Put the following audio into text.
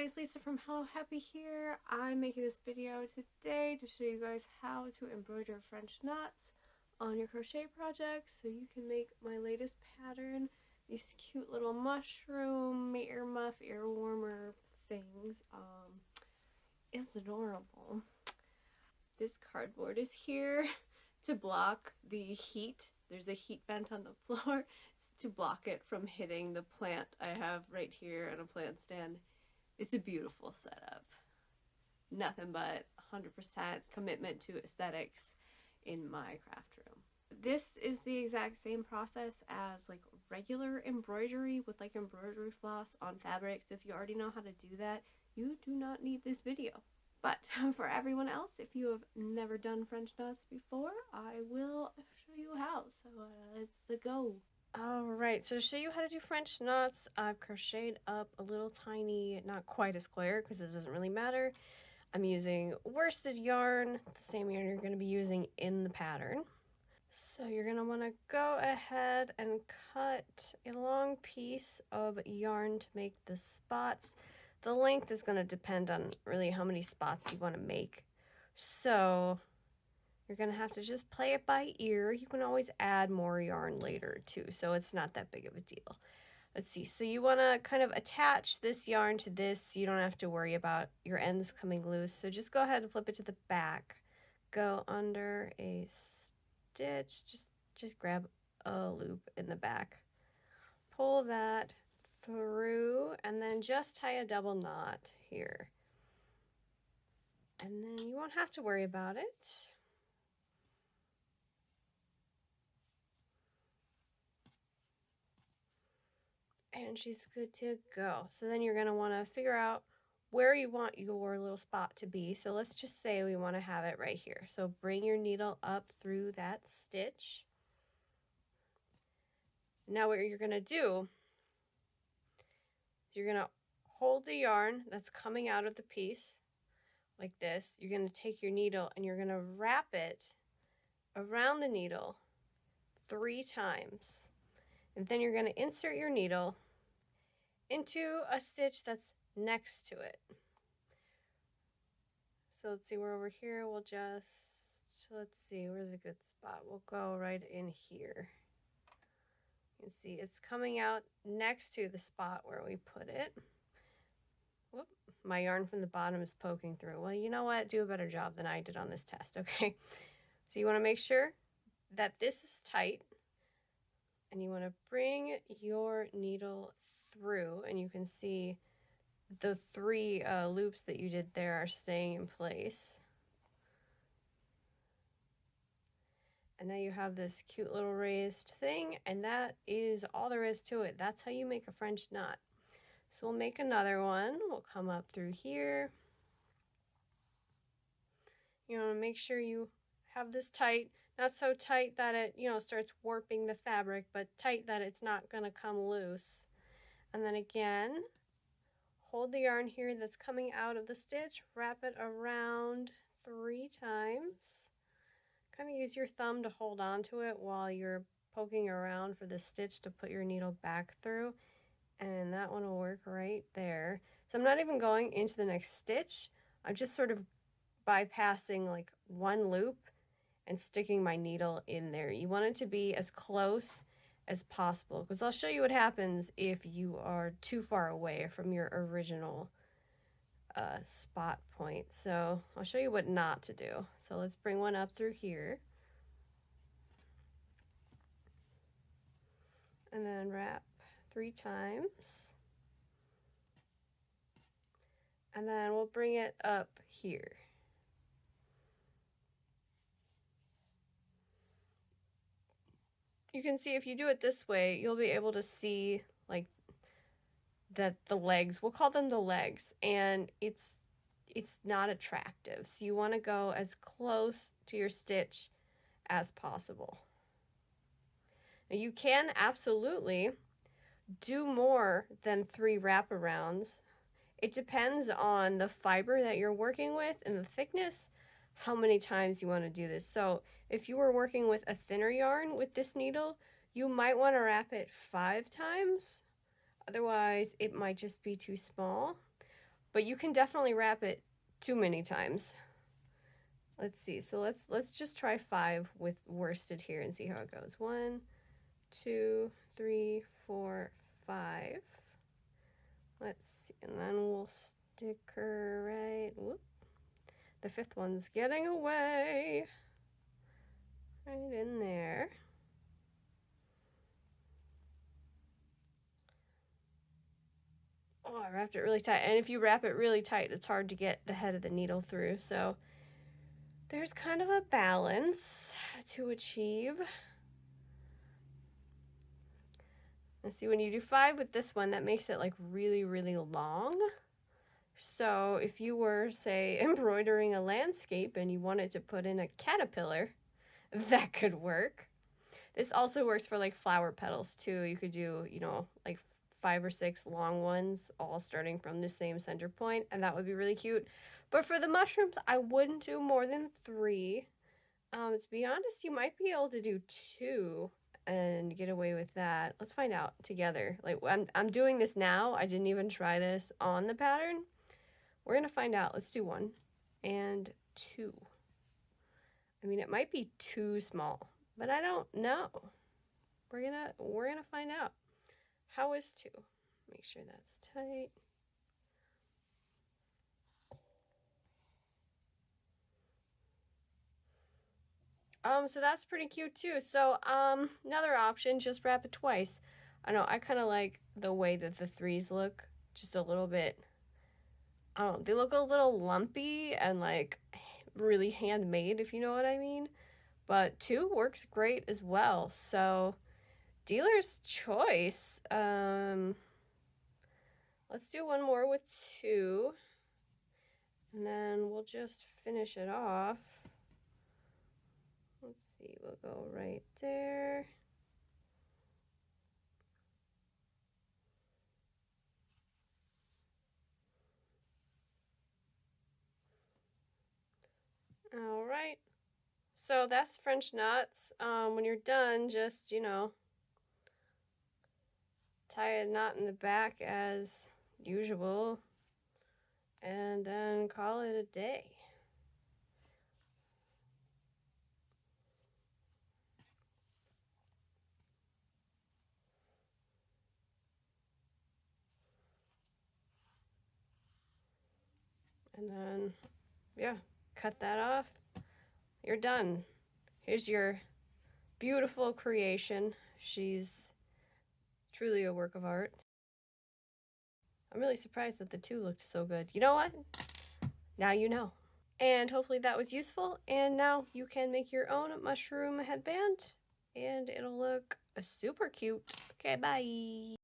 guys, Lisa from Hello Happy here. I'm making this video today to show you guys how to embroider French knots on your crochet project so you can make my latest pattern, these cute little mushroom earmuff ear warmer things. It's adorable. This cardboard is here to block the heat. There's a heat vent on the floor to block it from hitting the plant I have right here on a plant stand. It's a beautiful setup. Nothing but 100% commitment to aesthetics in my craft room. This is the exact same process as like regular embroidery with like embroidery floss on fabric. So if you already know how to do that, you do not need this video. But for everyone else, if you have never done French knots before, I will show you how. So let's go. Alright, so to show you how to do French knots, I've crocheted up a little tiny, not quite a square because it doesn't really matter. I'm using worsted yarn, the same yarn you're going to be using in the pattern. So you're going to want to go ahead and cut a long piece of yarn to make the spots. The length is going to depend on really how many spots you want to make. So you're going to have to just play it by ear. You can always add more yarn later too, so it's not that big of a deal. Let's see, so you want to kind of attach this yarn to this so you don't have to worry about your ends coming loose. So just go ahead and flip it to the back. Go under a stitch, just grab a loop in the back. Pull that through and then just tie a double knot here. And then you won't have to worry about it. And she's good to go. So then you're going to want to figure out where you want your little spot to be. So let's just say we want to have it right here. So bring your needle up through that stitch. Now what you're going to do is you're going to hold the yarn that's coming out of the piece like this. You're going to take your needle and you're going to wrap it around the needle 3 times. And then you're going to insert your needle into a stitch that's next to it. So let's see, we're over here. We'll just, let's see, where's a good spot? We'll go right in here. You can see it's coming out next to the spot where we put it. Whoop, my yarn from the bottom is poking through. Well, you know what? Do a better job than I did on this test, okay? So you want to make sure that this is tight. And you want to bring your needle through, and you can see the 3 loops that you did there are staying in place. And now you have this cute little raised thing, and that is all there is to it. That's how you make a French knot. So we'll make another one. We'll come up through here. You want to make sure you have this tight, not so tight that it, you know, starts warping the fabric, but tight that it's not going to come loose. And then again, hold the yarn here that's coming out of the stitch, wrap it around 3 times. Kind of use your thumb to hold on to it while you're poking around for the stitch to put your needle back through. And that one will work right there. So I'm not even going into the next stitch. I'm just sort of bypassing like one loop and sticking my needle in there. You want it to be as close as possible, because I'll show you what happens if you are too far away from your original spot point. So I'll show you what not to do. So let's bring one up through here. And then wrap 3 times. And then we'll bring it up here. You can see if you do it this way, you'll be able to see like that the legs, we'll call them the legs, and it's not attractive. So you want to go as close to your stitch as possible. Now you can absolutely do more than 3 wraparounds. It depends on the fiber that you're working with and the thickness, how many times you want to do this. So if you were working with a thinner yarn with this needle, you might want to wrap it 5 times. Otherwise, it might just be too small. but you can definitely wrap it too many times. Let's see. So let's just try 5 with worsted here and see how it goes. 1, 2, 3, 4, 5. Let's see, and then we'll stick her right. Whoop. The 5th one's getting away. Right in there. Oh, I wrapped it really tight. And if you wrap it really tight, it's hard to get the head of the needle through. So there's kind of a balance to achieve. And see, when you do 5 with this one, that makes it like really, really long. So if you were, say, embroidering a landscape and you wanted to put in a caterpillar, that could work. This also works for like flower petals too. You could do, you know, like 5 or 6 long ones, all starting from the same center point, and that would be really cute. But for the mushrooms, I wouldn't do more than 3. To be honest, you might be able to do 2 and get away with that. Let's find out together. Like, I'm doing this now. I didn't even try this on the pattern. We're gonna find out. Let's do 1 and 2. I mean, it might be too small, but I don't know. We're gonna find out. How is 2? Make sure that's tight. So that's pretty cute too. So, another option, just wrap it twice. I know, I kind of like the way that the 3s look, just a little bit, I don't know, they look a little lumpy and like really handmade, if you know what I mean. But 2 works great as well. So, dealer's choice. Let's do one more with 2. And then we'll just finish it off. Let's see, we'll go right there. All right. So that's French knots. When you're done, just, you know, tie a knot in the back as usual, and then call it a day. And then, yeah, cut that off. You're done. Here's your beautiful creation. She's truly a work of art. I'm really surprised that the 2 looked so good. You know what? Now you know. And hopefully that was useful. And now you can make your own mushroom headband. And it'll look super cute. Okay, bye.